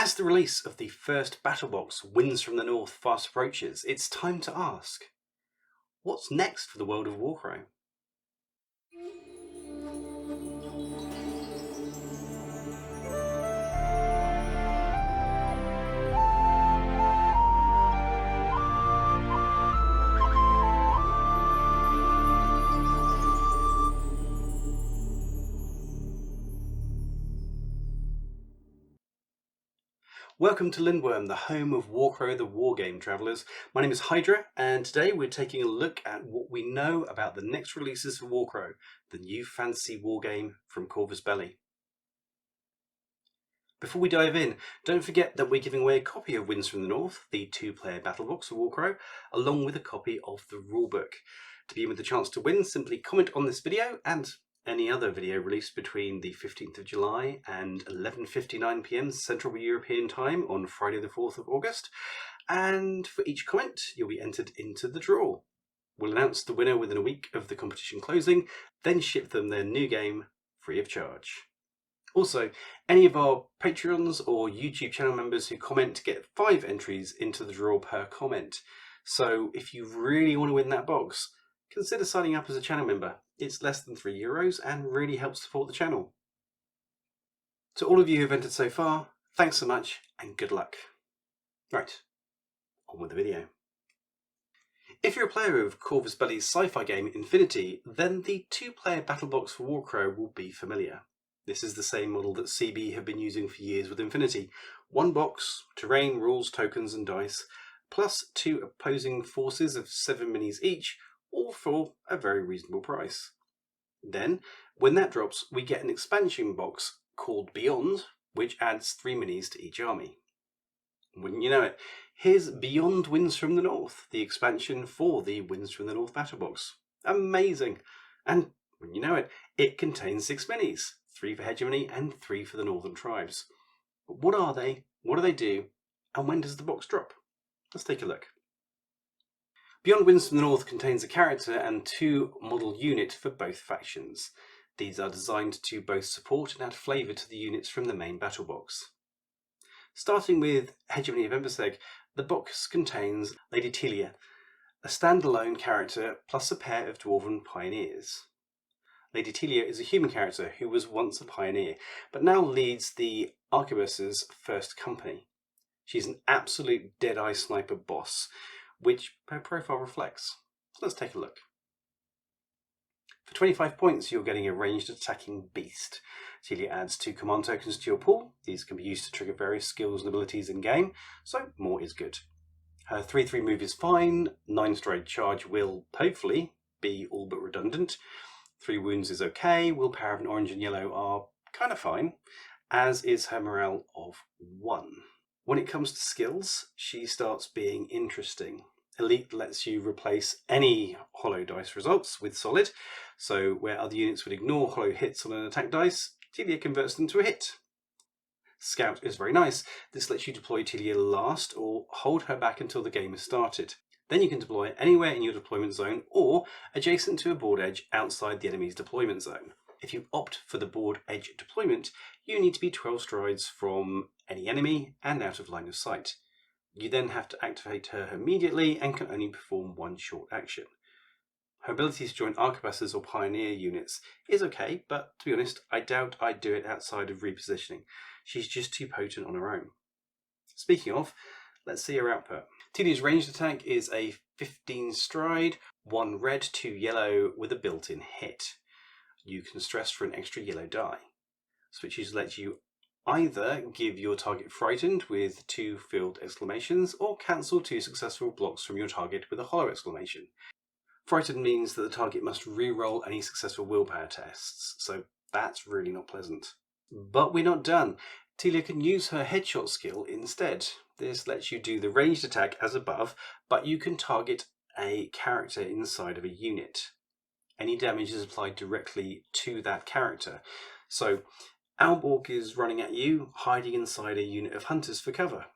As the release of the first battle box, Winds from the North, fast approaches, it's time to ask, what's next for the world of Warcrow? Welcome to Lindworm, the home of Warcrow the Wargame Travellers. My name is Hydra, and today we're taking a look at what we know about the next releases for Warcrow, the new fantasy wargame from Corvus Belli. Before we dive in, don't forget that we're giving away a copy of Winds from the North, the two-player battle box for Warcrow, along with a copy of the rulebook. To be in with the chance to win, simply comment on this video and any other video released between the 15th of July and 11:59 PM Central European Time on Friday the 4th of August. And for each comment, you'll be entered into the draw. We'll announce the winner within a week of the competition closing, then ship them their new game free of charge. Also, any of our Patreons or YouTube channel members who comment get 5 entries into the draw per comment. So if you really want to win that box, consider signing up as a channel member. It's less than €3 and really helps support the channel. To all of you who've entered so far, thanks so much and good luck. Right, on with the video. If you're a player of Corvus Belli's sci-fi game Infinity, then the two-player battle box for Warcrow will be familiar. This is the same model that CB have been using for years with Infinity. One box, terrain, rules, tokens and dice, plus 2 opposing forces of 7 minis each, all for a very reasonable price. Then, when that drops, we get an expansion box called Beyond, which adds 3 minis to each army. Wouldn't you know it, here's Beyond Winds from the North, the expansion for the Winds from the North battle box. Amazing! And wouldn't you know it, it contains 6 minis, 3 for Hegemony and 3 for the Northern Tribes. But what are they, what do they do, and when does the box drop? Let's take a look. Beyond Winds from the North contains a character and 2 model unit for both factions. These are designed to both support and add flavour to the units from the main battle box. Starting with Hegemony of Emberseg, the box contains Lady Telia, a standalone character plus a pair of Dwarven Pioneers. Lady Telia is a human character who was once a pioneer, but now leads the Arquebus's first company. She's an absolute dead-eye sniper boss, which her profile reflects. So let's take a look. For 25 points, you're getting a ranged attacking beast. Telia adds 2 command tokens to your pool. These can be used to trigger various skills and abilities in game, so more is good. Her 3/3 move is fine, 9-stride charge will, hopefully, be all but redundant. 3 wounds is okay, willpower of an orange and yellow are kind of fine, as is her morale of 1. When it comes to skills, she starts being interesting. Elite lets you replace any hollow dice results with solid, so where other units would ignore hollow hits on an attack dice, Telia converts them to a hit. Scout is very nice. This lets you deploy Telia last or hold her back until the game has started. Then you can deploy anywhere in your deployment zone or adjacent to a board edge outside the enemy's deployment zone. If you opt for the board edge deployment, you need to be 12 strides from any enemy and out of line of sight. You then have to activate her immediately and can only perform 1 short action. Her ability to join Arquebuses or Pioneer units is okay, but to be honest, I doubt I'd do it outside of repositioning. She's just too potent on her own. Speaking of, let's see her output. Telia's ranged attack is a 15 stride, 1 red, 2 yellow with a built-in hit. You can stress for an extra yellow die. Switches let you either give your target frightened with 2 filled exclamations or cancel 2 successful blocks from your target with a hollow exclamation. Frightened means that the target must re-roll any successful willpower tests, so that's really not pleasant. But we're not done. Telia can use her headshot skill instead. This lets you do the ranged attack as above, but you can target a character inside of a unit. Any damage is applied directly to that character. So Alborg is running at you, hiding inside a unit of hunters for cover.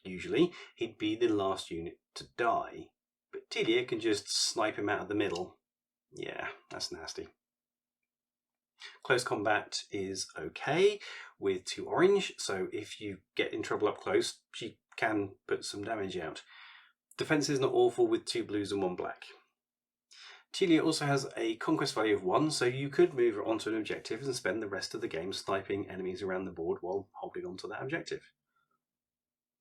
Usually, he'd be the last unit to die, but Telia can just snipe him out of the middle. Yeah, that's nasty. Close combat is okay with 2 orange, so if you get in trouble up close, she can put some damage out. Defense is not awful with 2 blues and 1 black. Telia also has a conquest value of 1, so you could move her onto an objective and spend the rest of the game sniping enemies around the board while holding onto that objective.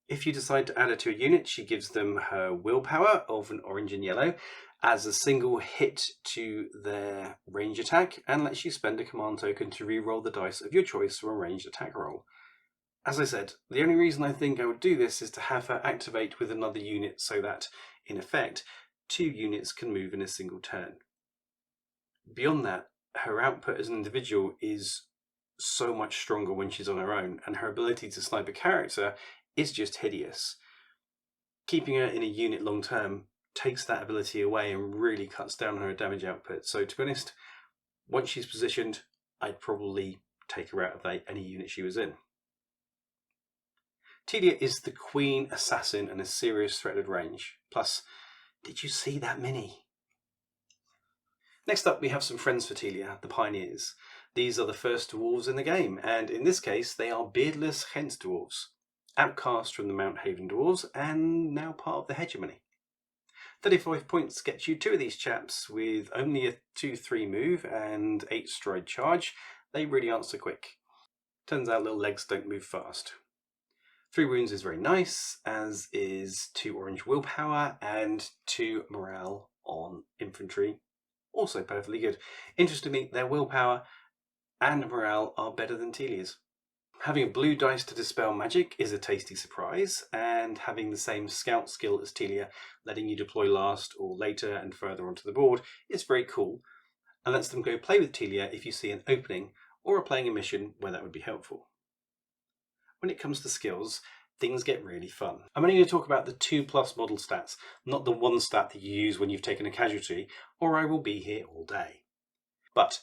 If you decide to add her to a unit, she gives them her willpower of an orange and yellow, adds a single hit to their range attack, and lets you spend a command token to re-roll the dice of your choice from a ranged attack roll. As I said, the only reason I think I would do this is to have her activate with another unit so that, in effect, 2 units can move in a single turn. Beyond that, her output as an individual is so much stronger when she's on her own, and her ability to snipe a character is just hideous. Keeping her in a unit long term takes that ability away and really cuts down on her damage output. So to be honest, once she's positioned, I'd probably take her out of any unit she was in. Telia is the queen assassin and a serious threat at range. Plus, did you see that mini? Next up, we have some friends for Telia, the Pioneers. These are the first dwarves in the game, and in this case, they are beardless Hence dwarves, outcast from the Mount Haven dwarves, and now part of the hegemony. 35 points gets you 2 of these chaps with only a 2-3 move and 8 stride charge. They really aren't so quick. Turns out little legs don't move fast. 3 wounds is very nice, as is 2 orange willpower and 2 morale on infantry. Also perfectly good. Interestingly, their willpower and morale are better than Telia's. Having a blue dice to dispel magic is a tasty surprise, and having the same scout skill as Telia, letting you deploy last or later and further onto the board, is very cool, and lets them go play with Telia if you see an opening or are playing a mission where that would be helpful. When it comes to skills, things get really fun. I'm only going to talk about the 2+ model stats, not the 1 stat that you use when you've taken a casualty, or I will be here all day. But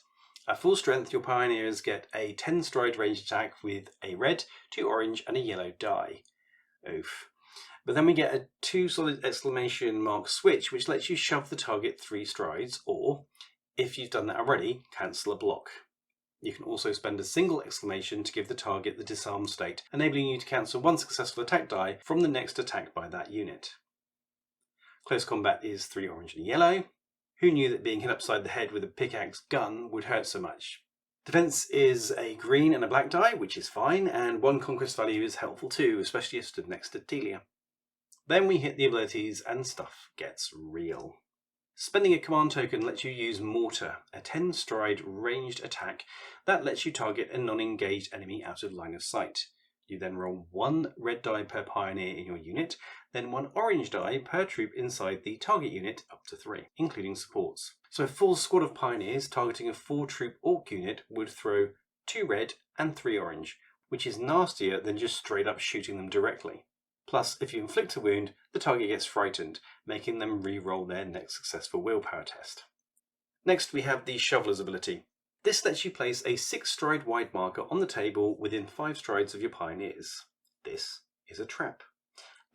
at full strength, your Pioneers get a 10 stride ranged attack with a red, 2 orange and a yellow die. Oof. But then we get a 2 solid exclamation mark switch, which lets you shove the target 3 strides, or, if you've done that already, cancel a block. You can also spend a single exclamation to give the target the disarm state, enabling you to cancel 1 successful attack die from the next attack by that unit. Close combat is 3 orange and yellow. Who knew that being hit upside the head with a pickaxe gun would hurt so much? Defense is a green and a black die, which is fine, and 1 conquest value is helpful too, especially if stood next to Telia. Then we hit the abilities and stuff gets real. Spending a command token lets you use Mortar, a 10 stride ranged attack that lets you target a non-engaged enemy out of line of sight. You then roll 1 red die per Pioneer in your unit, then 1 orange die per troop inside the target unit up to 3, including supports. So a full squad of Pioneers targeting a 4 troop Orc unit would throw 2 red and 3 orange, which is nastier than just straight up shooting them directly. Plus, if you inflict a wound, the target gets frightened, making them re-roll their next successful willpower test. Next, we have the Shoveler's ability. This lets you place a 6 stride wide marker on the table within 5 strides of your Pioneers. This is a trap.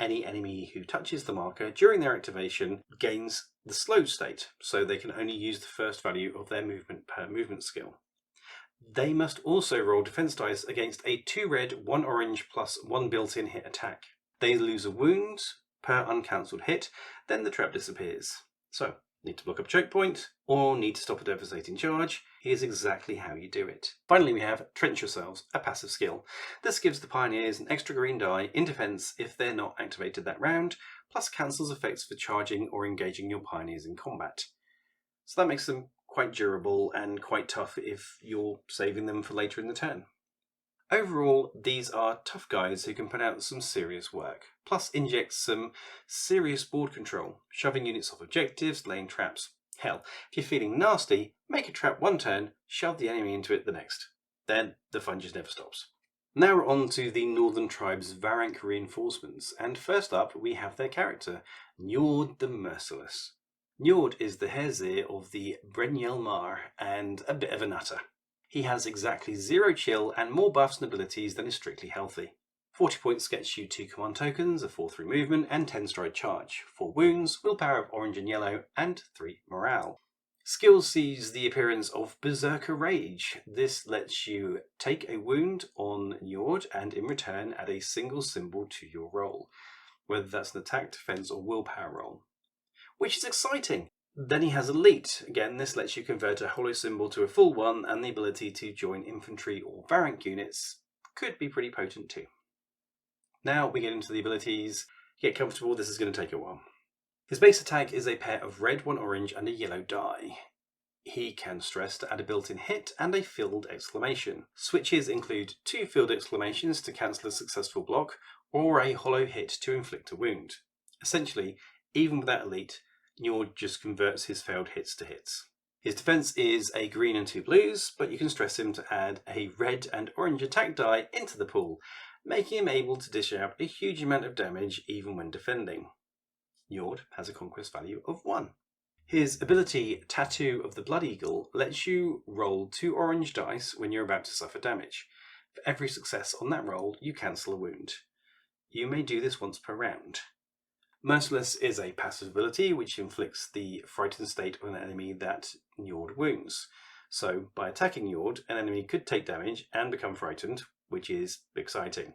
Any enemy who touches the marker during their activation gains the slowed state, so they can only use the first value of their movement per movement skill. They must also roll defense dice against a 2 red, 1 orange plus 1 built-in hit attack. They lose a wound per uncancelled hit, then the trap disappears. So, need to block up choke point, or need to stop a devastating charge. Here's exactly how you do it. Finally, we have Trench Yourselves, a passive skill. This gives the Pioneers an extra green die in defense if they're not activated that round, plus cancels effects for charging or engaging your Pioneers in combat. So that makes them quite durable and quite tough if you're saving them for later in the turn. Overall, these are tough guys who can put out some serious work, plus inject some serious board control, shoving units off objectives, laying traps. Hell, if you're feeling nasty, make a trap 1 turn, shove the enemy into it the next. Then the fun just never stops. Now we're on to the Northern Tribe's Varank reinforcements, and first up we have their character, Njord the Merciless. Njord is the Herzir of the Breniel Mar, and a bit of a nutter. He has exactly 0 chill and more buffs and abilities than is strictly healthy. 40 points gets you 2 command tokens, a 4-3 movement and 10 stride charge, 4 wounds, willpower of orange and yellow, and 3 morale. Skills sees the appearance of Berserker Rage. This lets you take a wound on Njord and in return add a single symbol to your roll, whether that's an attack, defense or willpower roll, which is exciting. Then he has Elite. Again, this lets you convert a hollow symbol to a full one, and the ability to join infantry or variant units could be pretty potent too. Now we get into the abilities. Get comfortable, this is going to take a while. His base attack is a pair of red, one orange and a yellow die. He can stress to add a built-in hit and a filled exclamation. Switches include 2 filled exclamations to cancel a successful block, or a hollow hit to inflict a wound. Essentially, even without Elite, Njord just converts his failed hits to hits. His defense is a green and 2 blues, but you can stress him to add a red and orange attack die into the pool, making him able to dish out a huge amount of damage even when defending. Njord has a conquest value of 1. His ability, Tattoo of the Blood Eagle, lets you roll 2 orange dice when you're about to suffer damage. For every success on that roll, you cancel a wound. You may do this once per round. Merciless is a passive ability which inflicts the frightened state on an enemy that Njord wounds. So, by attacking Njord, an enemy could take damage and become frightened, which is exciting.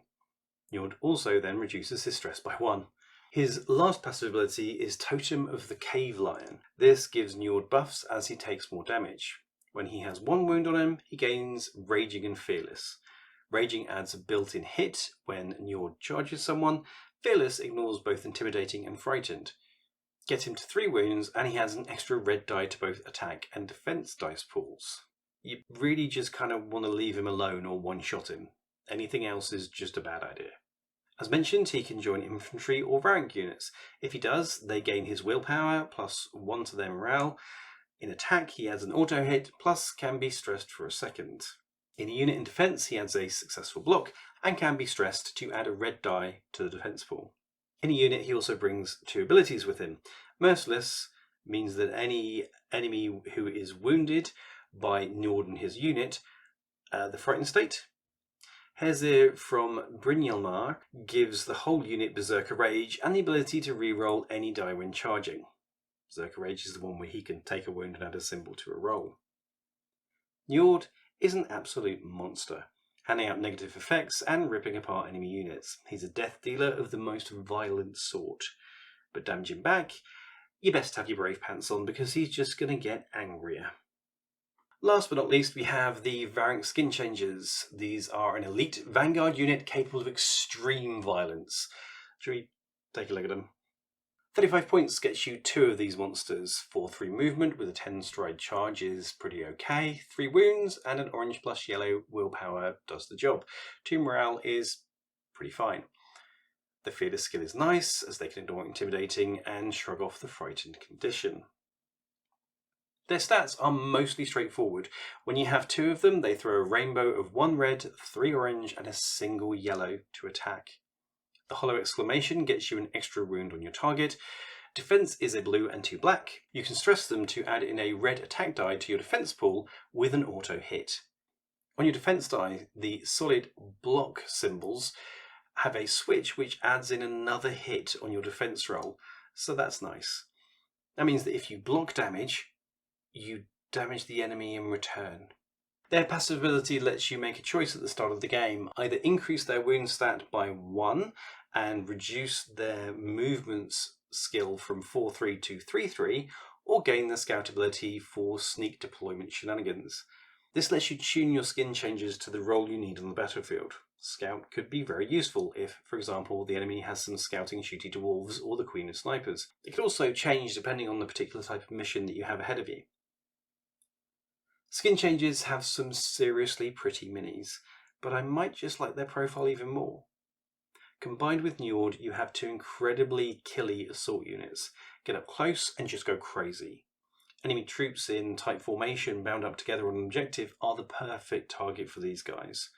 Njord also then reduces his stress by 1. His last passive ability is Totem of the Cave Lion. This gives Njord buffs as he takes more damage. When he has 1 wound on him, he gains Raging and Fearless. Raging adds a built-in hit when Njord charges someone. Fearless ignores both Intimidating and Frightened. Get him to 3 wounds and he has an extra red die to both attack and defense dice pools. You really just kind of want to leave him alone or one-shot him. Anything else is just a bad idea. As mentioned, he can join infantry or rank units. If he does, they gain his willpower, plus 1 to their morale. In attack, he adds an auto hit, plus can be stressed for a second. In a unit in defense, he adds a successful block, and can be stressed to add a red die to the defense pool. In a unit, he also brings 2 abilities with him. Merciless means that any enemy who is wounded by Njord and his unit, the frightened state. Hezir from Brynjelmar gives the whole unit Berserker Rage and the ability to reroll any die when charging. Berserker Rage is the one where he can take a wound and add a symbol to a roll. Njord is an absolute monster, handing out negative effects and ripping apart enemy units. He's a death dealer of the most violent sort. But damaging back, you best have your brave pants on because he's just going to get angrier. Last but not least, we have the variant skin changes. These are an elite vanguard unit capable of extreme violence. Should we take a look at them? 35 points gets you 2 of these monsters. 4-3 movement with a 10 stride charge is pretty okay. 3 wounds and an orange plus yellow willpower does the job. 2 morale is pretty fine. The fearless skill is nice as they can ignore intimidating and shrug off the frightened condition. Their stats are mostly straightforward. When you have 2 of them, they throw a rainbow of 1 red, 3 orange and a single yellow to attack. The hollow exclamation gets you an extra wound on your target. Defense is a blue and 2 black. You can stress them to add in a red attack die to your defense pool with an auto hit. On your defense die, the solid block symbols have a switch which adds in another hit on your defense roll, so that's nice. That means that if you block damage, you damage the enemy in return. Their passive ability lets you make a choice at the start of the game, either increase their wound stat by 1 and reduce their movements skill from 4-3 to 3-3, or gain the scout ability for sneak deployment shenanigans. This lets you tune your skin changes to the role you need on the battlefield. Scout could be very useful if, for example, the enemy has some scouting shooty dwarves or the Queen of Snipers. It could also change depending on the particular type of mission that you have ahead of you. Skin changes have some seriously pretty minis, but I might just like their profile even more. Combined with Njord, you have 2 incredibly killy assault units. Get up close and just go crazy. Enemy troops in tight formation bound up together on an objective are the perfect target for these guys.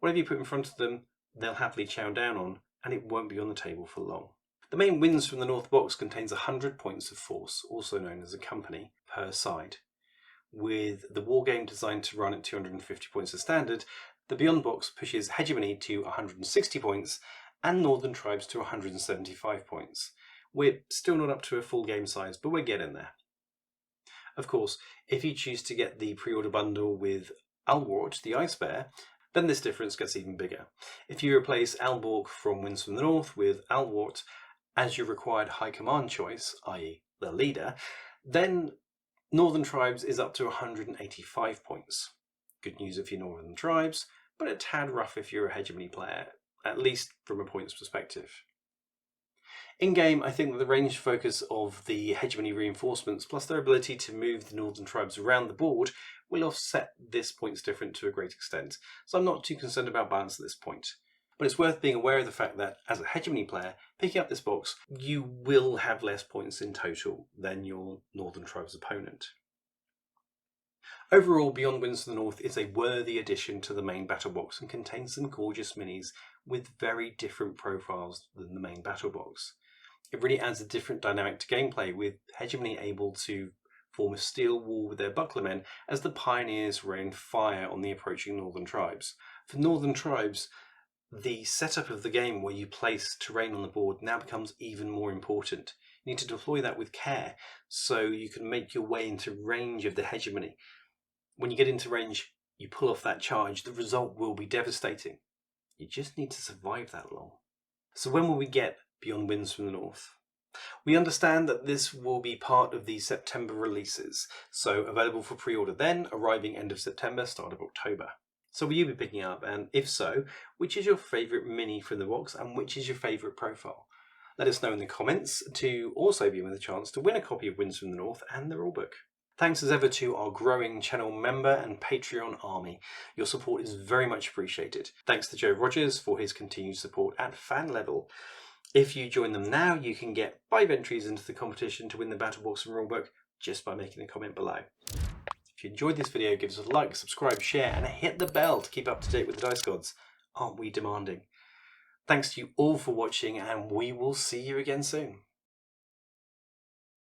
Whatever you put in front of them, they'll happily chow down on, and it won't be on the table for long. The main wins from the North box contains 100 points of force, also known as a company, per side. With the wargame designed to run at 250 points as standard, the Beyond box pushes Hegemony to 160 points and Northern Tribes to 175 points. We're still not up to a full game size, but we're getting there. Of course, if you choose to get the pre-order bundle with Alwart, the Ice Bear, then this difference gets even bigger. If you replace Alborg from Winds from the North with Alwart as your required high command choice, i.e. the leader, then Northern Tribes is up to 185 points. Good news if you're Northern Tribes, but a tad rough if you're a hegemony player, at least from a points perspective. In-game, I think that the ranged focus of the hegemony reinforcements, plus their ability to move the Northern Tribes around the board, will offset this points difference to a great extent, so I'm not too concerned about balance at this point. But it's worth being aware of the fact that, as a hegemony player, picking up this box, you will have less points in total than your Northern Tribes opponent. Overall, Beyond Winds to the North is a worthy addition to the main battle box and contains some gorgeous minis with very different profiles than the main battle box. It really adds a different dynamic to gameplay, with Hegemony able to form a steel wall with their bucklermen as the pioneers rain fire on the approaching Northern Tribes. For Northern Tribes, the setup of the game where you place terrain on the board now becomes even more important. You need to deploy that with care so you can make your way into range of the Hegemony. When you get into range, you pull off that charge, the result will be devastating. You just need to survive that long. So when will we get Beyond Winds from the North? We understand that this will be part of the September releases, so available for pre-order then, arriving end of September, start of October. So will you be picking up, and if so, which is your favourite mini from the box and which is your favourite profile? Let us know in the comments to also be with a chance to win a copy of Winds from the North and the rulebook. Thanks as ever to our growing channel member and Patreon army. Your support is very much appreciated. Thanks to Joe Rogers for his continued support at fan level. If you join them now, you can get 5 entries into the competition to win the Battle Box and rulebook just by making a comment below. If you enjoyed this video, give us a like, subscribe, share, and hit the bell to keep up to date with the Dice Gods. Aren't we demanding? Thanks to you all for watching, and we will see you again soon.